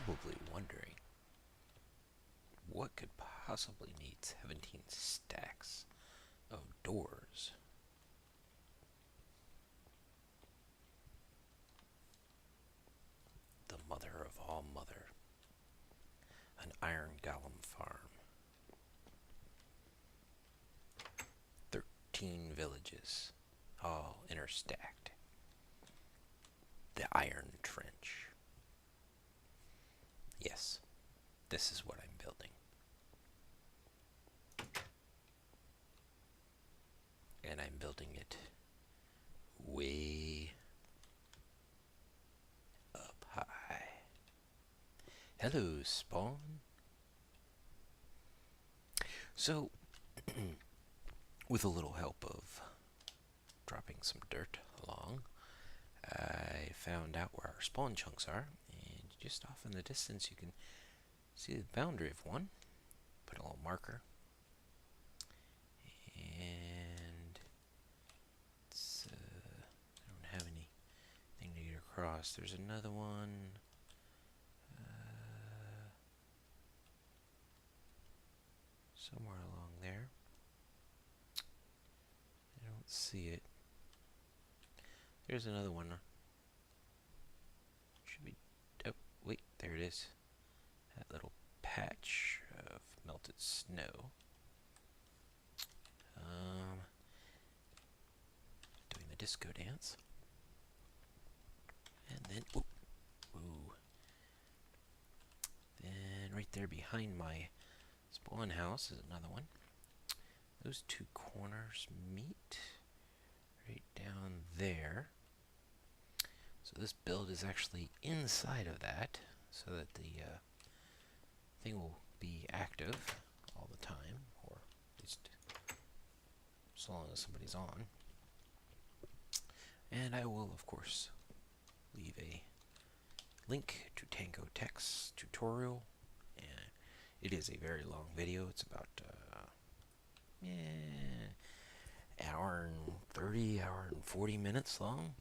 probably wondering what could possibly need 17 stacks of doors. The mother of all mother, an iron golem farm, 13 villages, all interstacked. The Iron Trench. Yes, this is what I'm building. And I'm building it way up high. Hello, spawn. So, with a little help of dropping some dirt along, I found out where our spawn chunks are, and just off in the distance you can see the boundary of one. Put a little marker, and I don't have anything to get across. There's another one. Somewhere along there. I don't see it. There's another one. Should be. Oh, wait, there it is. That little patch of melted snow. Doing the disco dance. And then, ooh. Then right there behind my spawn house is another one. Those two corners meet right down there. So this build is actually inside of that, so that the thing will be active all the time, or at least so long as somebody's on. And I will, of course, leave a link to Tango Tech's tutorial. And it is a very long video. It's about hour and 30, hour and 40 minutes long.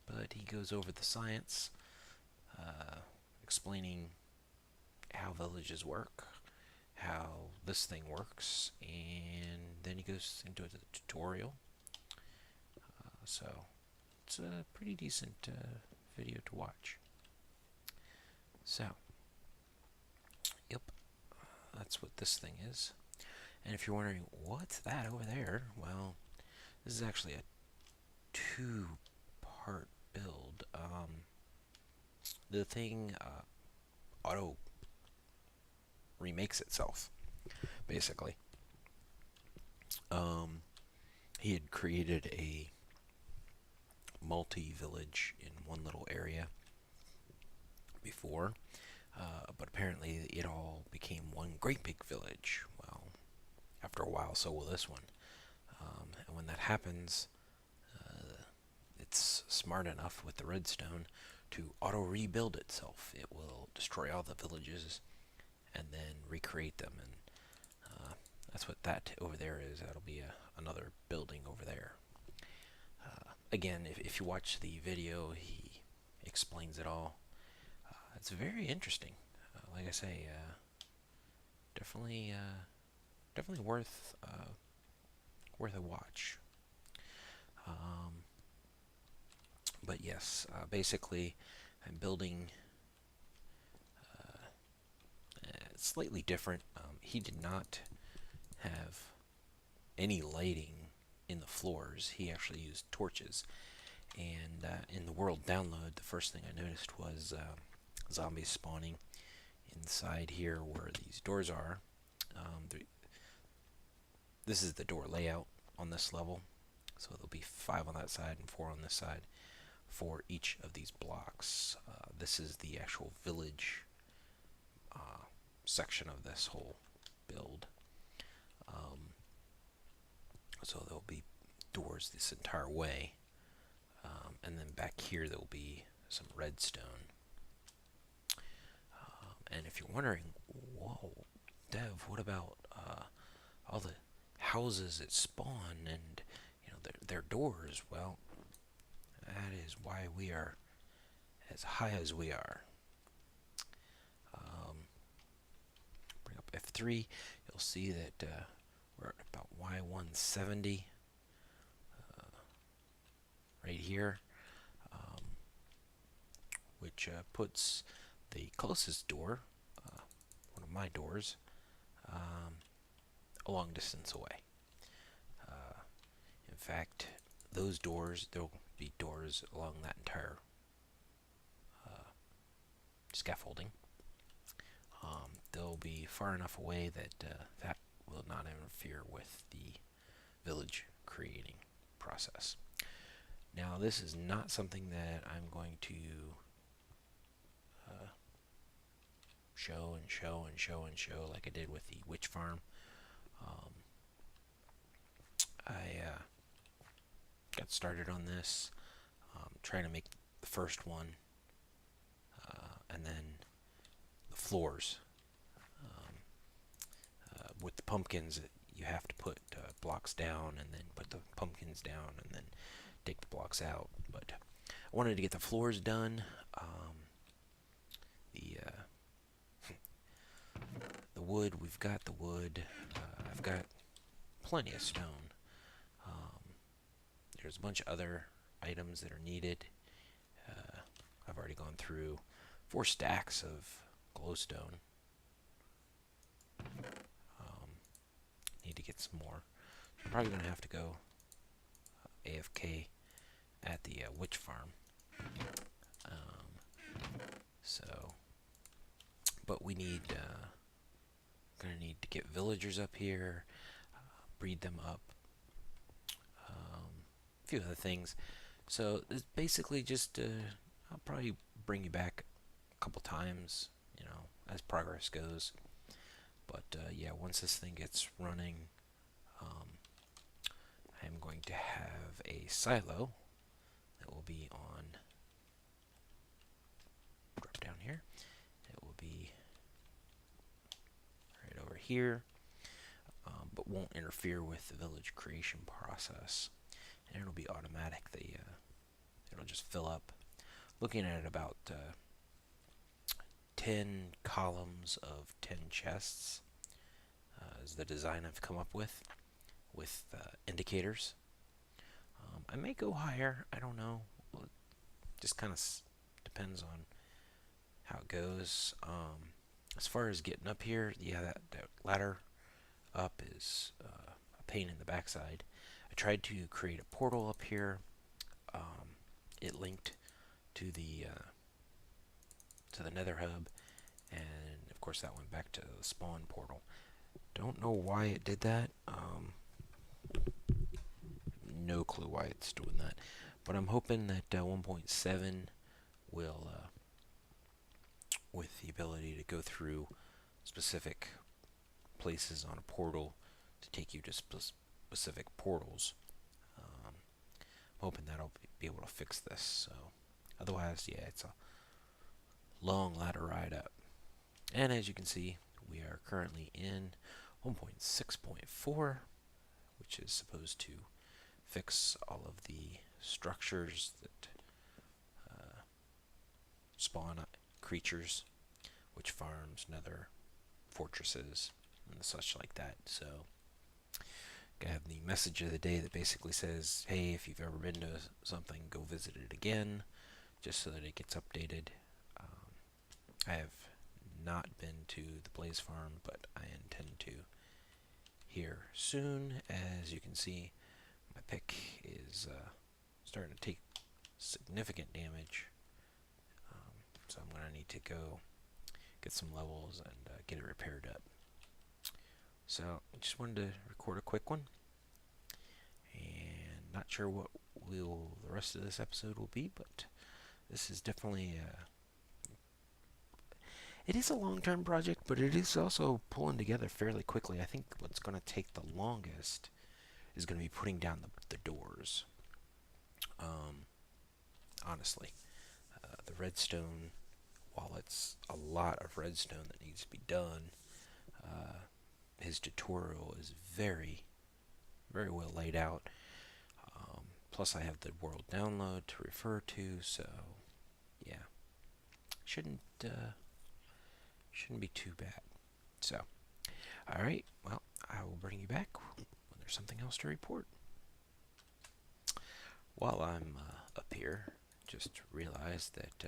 But he goes over the science, explaining how villages work, how this thing works, and then he goes into the tutorial. So it's a pretty decent video to watch. So, yep, that's what this thing is. And if you're wondering, what's that over there? Well, this is actually a two-part build. The thing auto remakes itself, basically. He had created a multi-village in one little area before, but apparently it all became one great big village. Well, after a while, so will this one. And when that happens, it's smart enough with the redstone to auto-rebuild itself. It will destroy all the villages and then recreate them, and that's what that over there is. That'll be another building over there. Again, if you watch the video, he explains it all. It's very interesting. Like I say, definitely worth a watch. But yes, basically, I'm building slightly different. He did not have any lighting in the floors. He actually used torches. And in the world download, the first thing I noticed was zombies spawning inside here where these doors are. This is the door layout on this level. So there'll be 5 on that side and 4 on this side for each of these blocks. This is the actual village section of this whole build. So there'll be doors this entire way. And then back here there will be some redstone. And if you're wondering, whoa, Dev, what about all the houses that spawn and their doors? Well, that is why we are as high as we are. 3, you'll see that we're at about Y170 right here, um, which puts the closest door, one of my doors, a long distance away. In fact, those doors, there'll be doors along that entire scaffolding. They'll be far enough away that that will not interfere with the village creating process. Now, this is not something that I'm going to show and show and show and show like I did with the witch farm. I got started on this, trying to make the first one, and then the floors. With the pumpkins, you have to put blocks down and then put the pumpkins down and then take the blocks out. But I wanted to get the floors done. The wood, we've got the wood. I've got plenty of stone. There's a bunch of other items that are needed. I've already gone through 4 stacks of glowstone. Need to get some more. I'm probably going to have to go AFK at the witch farm. But we need, gonna need to get villagers up here, breed them up, a few other things. So it's basically just, I'll probably bring you back a couple times, as progress goes. But yeah, once this thing gets running, I'm going to have a silo that will be on, drop down here, it will be right over here, but won't interfere with the village creation process, and it'll be automatic. It'll just fill up. Looking at about 10 columns of 10 chests is the design I've come up with indicators. I may go higher, I don't know. Well, it just kind of depends on how it goes. As far as getting up here, yeah, that ladder up is a pain in the backside. I tried to create a portal up here. It linked to the nether hub, and of course that went back to the spawn portal. Don't know why it did that. No clue why it's doing that. But I'm hoping that 1.7 will, with the ability to go through specific places on a portal to take you to specific portals. I'm hoping that'll be able to fix this. So, otherwise, yeah, it's a long ladder ride up. And as you can see, we are currently in 1.6.4, which is supposed to fix all of the structures that spawn creatures, witch farms, nether fortresses, and such like that. So, I have the message of the day that basically says, hey, if you've ever been to something, go visit it again, just so that it gets updated. I have not been to the Blaze Farm, but I intend to here soon. As you can see, my pick is starting to take significant damage, so I'm going to need to go get some levels and get it repaired up. So I just wanted to record a quick one, and not sure what the rest of this episode will be, but this is definitely it is a long-term project, but it is also pulling together fairly quickly. I think what's going to take the longest is going to be putting down the doors. Honestly, the redstone, while it's a lot of redstone that needs to be done, his tutorial is very, very well laid out. Plus, I have the world download to refer to, so yeah, shouldn't be too bad. So, Alright, well, I will bring you back when there's something else to report. While I'm up here, just realized that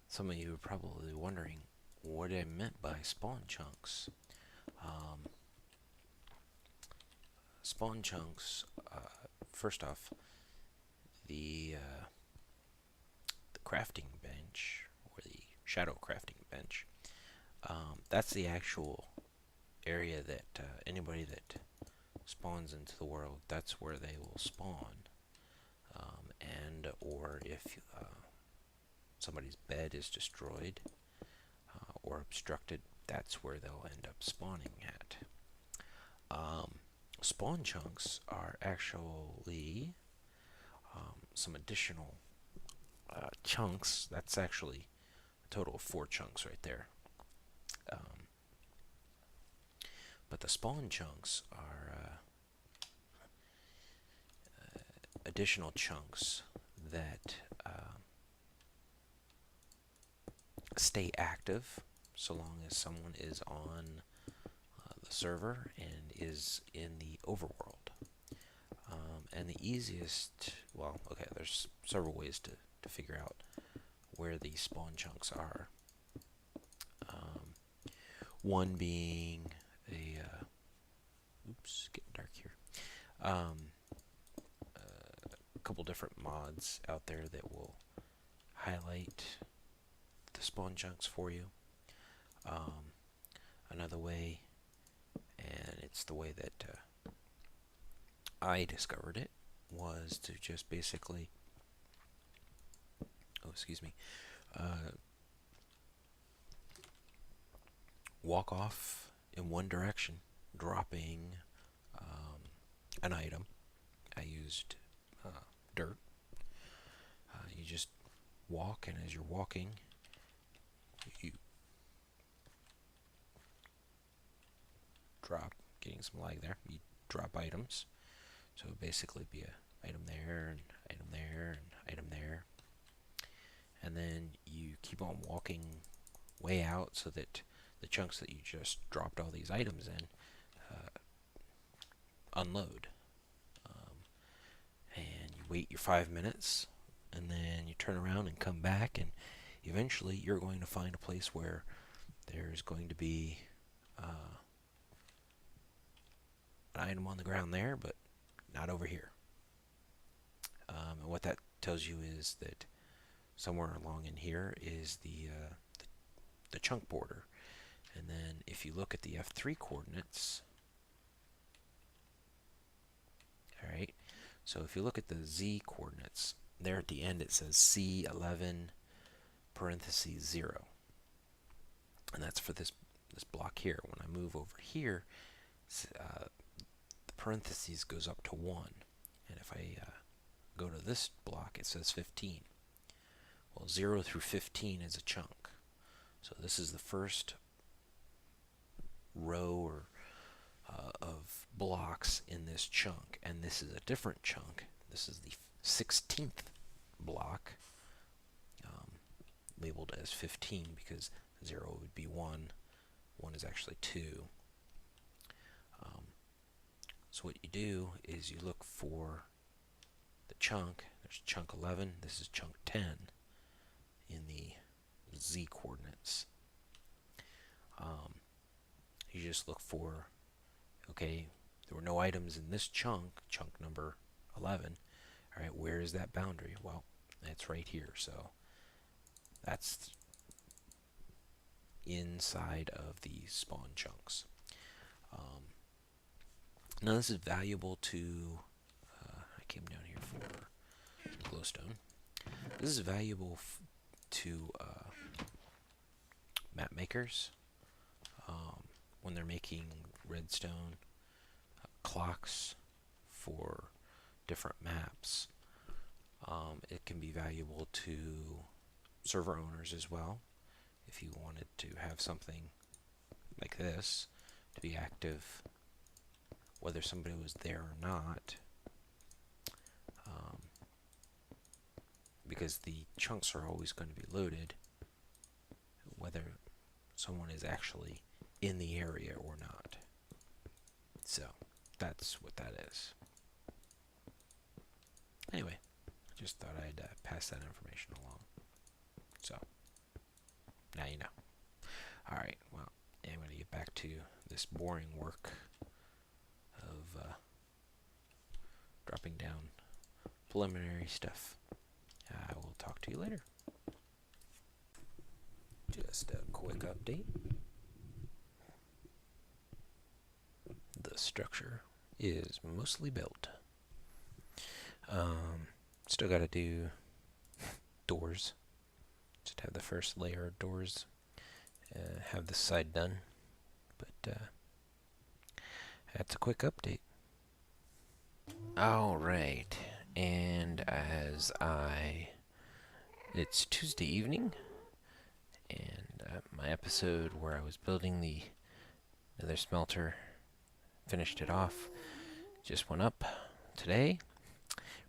some of you are probably wondering what I meant by spawn chunks. Um, Spawn chunks, first off, the the crafting bench, or the shadow crafting bench, that's the actual area that anybody that spawns into the world, that's where they will spawn. And or if somebody's bed is destroyed or obstructed, that's where they'll end up spawning at. Spawn chunks are actually some additional chunks. That's actually a total of 4 chunks right there. Um, but the spawn chunks are additional chunks that stay active so long as someone is on the server and is in the overworld. And the easiest, well, okay, there's several ways to figure out where these spawn chunks are. One being oops, getting dark here. A couple different mods out there that will highlight the spawn chunks for you. Another way, and it's the way that I discovered it, was to just basically, walk off in one direction, dropping an item. I used dirt. You just walk, and as you're walking, you drop, getting some lag there, you drop items. So it would basically be a item there, and item there, and item there. And then you keep on walking way out so that the chunks that you just dropped all these items in unload. And you wait your 5 minutes, and then you turn around and come back, and eventually you're going to find a place where there's going to be an item on the ground there, but not over here. And what that tells you is that somewhere along in here is the chunk border. And then if you look at the F3 coordinates, alright, so if you look at the Z coordinates, there at the end it says C11 parentheses 0. And that's for this block here. When I move over here, the parentheses goes up to 1. And if I go to this block, it says 15. Well, 0 through 15 is a chunk. So this is the first row of blocks in this chunk, and this is a different chunk. This is the 16th block, labeled as 15 because 0 would be 1, 1 is actually 2. So what you do is you look for the chunk. There's chunk 11, this is chunk 10 in the Z coordinates. You just look for, okay, there were no items in this chunk number 11. Alright, where is that boundary? Well, it's right here, so that's inside of the spawn chunks. Now this is valuable to, I came down here for glowstone. This is valuable to map makers when they're making redstone clocks for different maps. It can be valuable to server owners as well. If you wanted to have something like this to be active, whether somebody was there or not, because the chunks are always going to be loaded, whether someone is actually in the area or not. So that's what that is. Anyway, just thought I'd pass that information along. So now you know. All right. Well, I'm going to get back to this boring work of dropping down preliminary stuff. I will talk to you later. Just a quick update. The structure is mostly built. Still got to do doors. Just have the first layer of doors. Have this side done. But that's a quick update. Alright. And it's Tuesday evening. And my episode where I was building the nether smelter, finished it off, just went up today.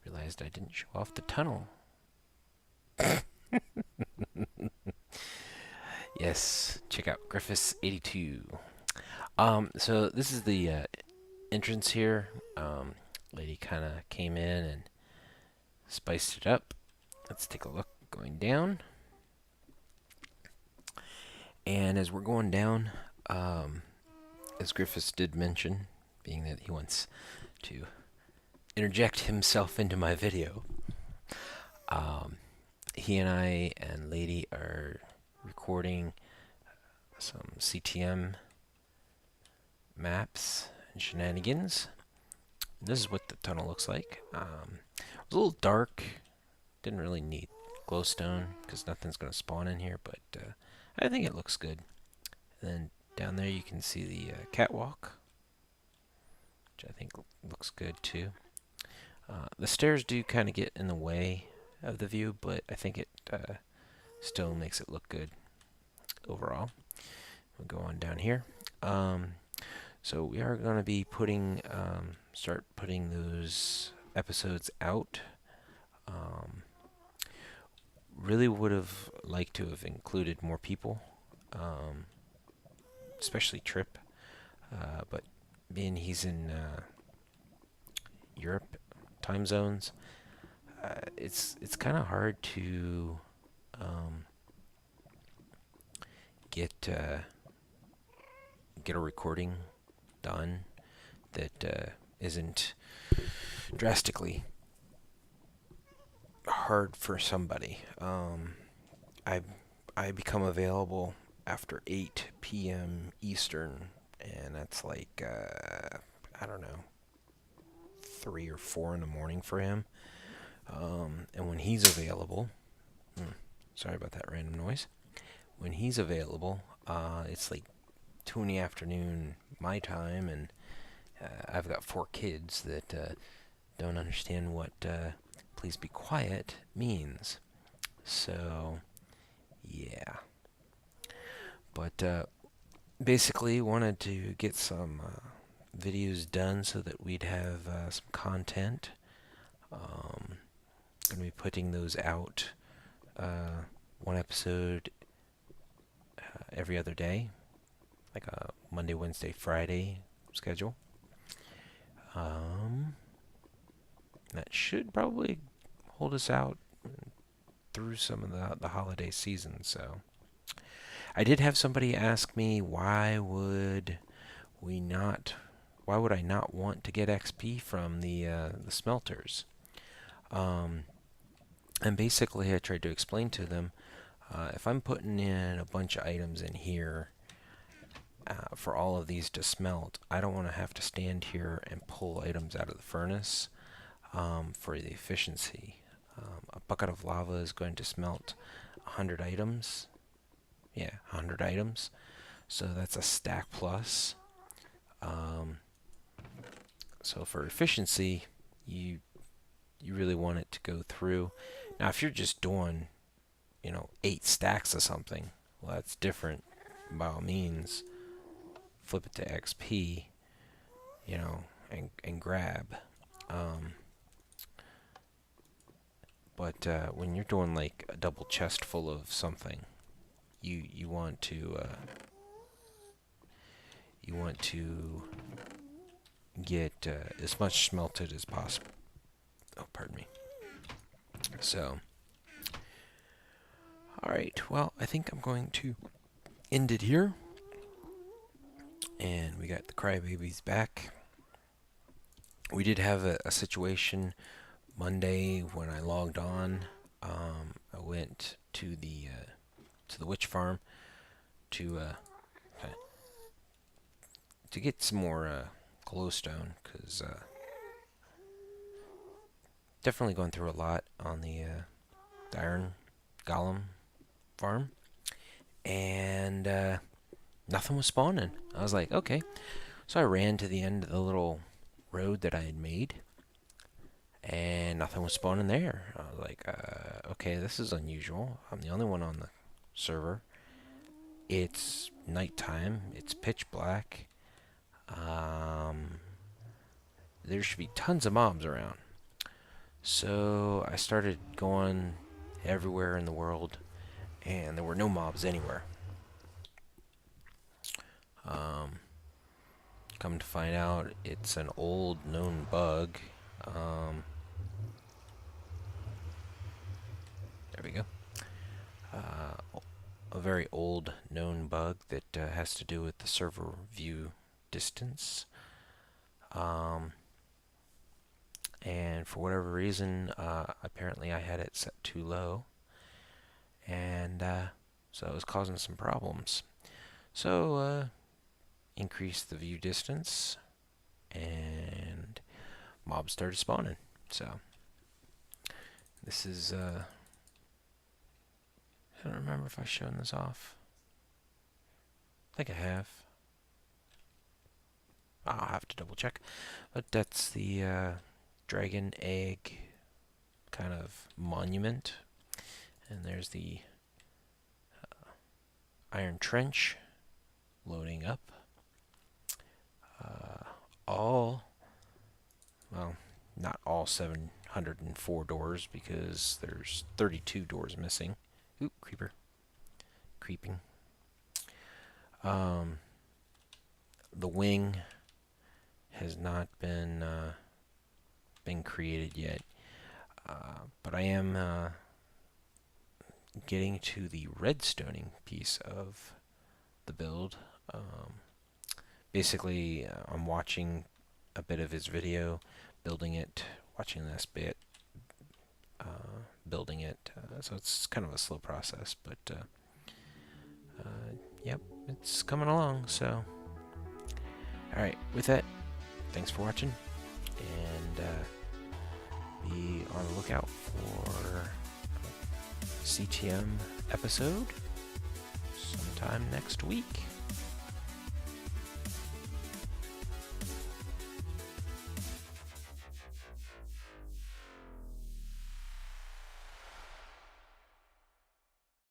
Realized I didn't show off the tunnel. Yes, check out Griffiths82. So this is the entrance here. Lady kind of came in and spiced it up. Let's take a look going down. And as we're going down, as Griffiths did mention, being that he wants to interject himself into my video, he and I and Lady are recording some CTM maps and shenanigans. This is what the tunnel looks like. It was a little dark. Didn't really need glowstone because nothing's going to spawn in here, but I think it looks good. And then down there you can see the catwalk, which I think looks good too. The stairs do kind of get in the way of the view, but I think it still makes it look good overall. We'll go on down here. So we are going to be start putting those episodes out. Really would have liked to have included more people, especially Trip, but being he's in Europe time zones, it's kind of hard to get a recording done that isn't drastically hard for somebody. I become available after 8 p.m. Eastern, and that's like I don't know, 3 or 4 in the morning for him. And when he's available, sorry about that random noise. When he's available, it's like 2 in the afternoon my time, and I've got 4 kids that don't understand what please be quiet means. So, yeah. But basically wanted to get some videos done so that we'd have some content. Going to be putting those out, one episode every other day, like a Monday, Wednesday, Friday schedule. That should probably hold us out through some of the holiday season. So I did have somebody ask me why would I not want to get XP from the smelters. And basically I tried to explain to them, if I'm putting in a bunch of items in here for all of these to smelt, I don't want to have to stand here and pull items out of the furnace for the efficiency. A bucket of lava is going to smelt 100 items. Yeah, 100 items. So that's a stack plus. So for efficiency, you really want it to go through. Now, if you're just doing, 8 stacks of something, well, that's different. By all means, flip it to XP, and grab. But when you're doing like a double chest full of something, you want to want to get as much smelted as possible. Oh, pardon me. So, alright, well, I think I'm going to end it here. And we got the crybabies back. We did have a situation Monday when I logged on. I went to the witch farm to get some more glowstone, because definitely going through a lot on the iron golem farm, and nothing was spawning. I was like, okay. So I ran to the end of the little road that I had made, and nothing was spawning there. I was like, okay, this is unusual. I'm the only one on the server. It's nighttime. It's pitch black. There should be tons of mobs around. So I started going everywhere in the world, and there were no mobs anywhere. Come to find out, it's an old known bug. There we go. A very old known bug that has to do with the server view distance. And for whatever reason, apparently I had it set too low, and so it was causing some problems. So increased the view distance, and mobs started spawning. So this is I don't remember if I've shown this off. I think I have. I'll have to double check. But that's the dragon egg kind of monument. And there's the iron trench loading up. Well, not all 704 doors, because there's 32 doors missing. Oop, creeper. Creeping. The wing has not been created yet, but I am getting to the redstoning piece of the build. Basically, I'm watching a bit of his video, building it, watching this bit, building it. So it's kind of a slow process, but yep, it's coming along. So, alright, with that, thanks for watching, and be on the lookout for CTM episode sometime next week.